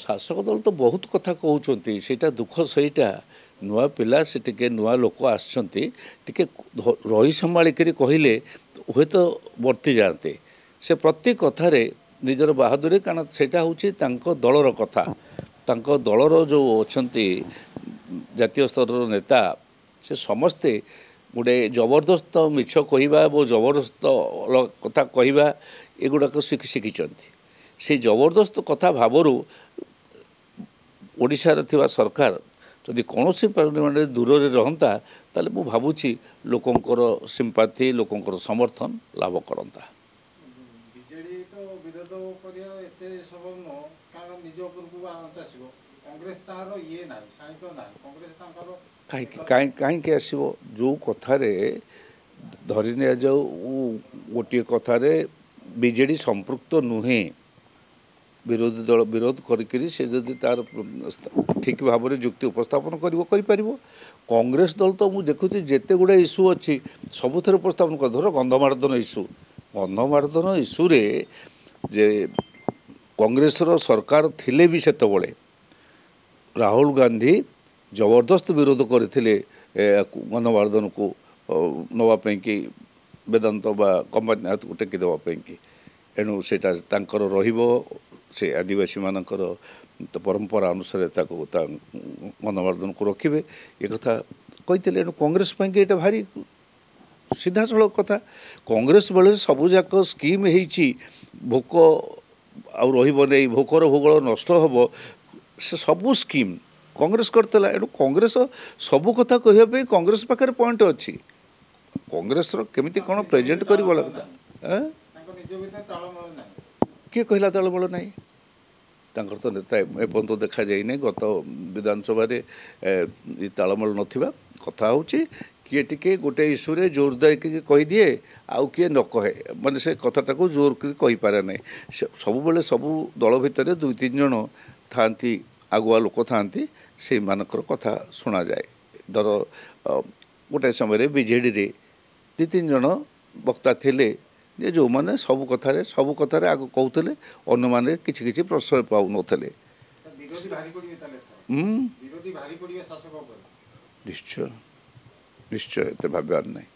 शासक दल तो बहुत कथा कहते सेटा दुख सहीटा नुआ पिला से टिके नुआ लोक आसछंती टिके रही संभालिक कहले हुए तो वर्ती जाते से प्रत्येक कथारे निजर बहादुरी कारण सेटा होची तांको दलर कथा तांको दलर जो अछंती जातीय स्तर नेता से समस्ते गोटे जबरदस्त मिछ कहवा और जबरदस्त कथा कहवा एगुड़ाक शिखिंट से जबरदस्त कथा भावरू ओडिशार थिबा सरकार जदि कौन परिमाण दूर रहता ताले मु भावुची लोकंकर सिंपाथी लोकंकर समर्थन लाभ करता कहीं आसो जो कथार धरी नि जाऊ गोटे कथार बीजेडी संपृक्त नुहे विरोधी दल विरोध करी से जदि तार ठीक भाव में जुक्ति उपस्थापन कर कांग्रेस दल तो मुझे देखुची जिते गुड़ा इश्यू अच्छी सबुथ उपस्थापन कर धर गंधमार्दन इश्यू रे जे कांग्रेस सरकार थिले भी सेत बड़े राहुल गांधी जबरदस्त विरोध करते गंधमार्दन को नवापाई कि वेदांत बा कंपनी हाथ को टेकी देवाई कि एणु से से आदिवासी मानकर परंपरा अनुसार गणमार्दन को रखिए ये कथा कहते एणु कांग्रेस ये भारी सीधा सड़क कथा कांग्रेस बेले सबुजाक स्कीम होती भोक आई भोकर भूगोल नष्ट हम से सबू स्कीम कांग्रेस करता एणु कांग्रेस सबू कथा कहवाई कांग्रेस पाखे पॉइंट अच्छी कांग्रेस केमिति कौन प्रेजेंट कर किए कहला तालमेल ना तो नेता एपर्त देखा जाए गत विधानसभा तालमेल ना कथा हूँ किए टिके गोटे इश्यू रे जोर दे कहीदिए आउ किए न कहे माने से कथाटा को जोर कहीपे ना सब बेले सबू दल भितर दुई तीन जन था आगुआ लोक था से मानकर कथा शुणा जाए धर गोटे समय बीजेडी रे दी तीन जन वक्ता थिले जे जो माने सब कथार आग कहते अन्य माने किछि प्रश्रय पाऊ नथिले निश्चय निश्चय एत भाब्यार नहीं।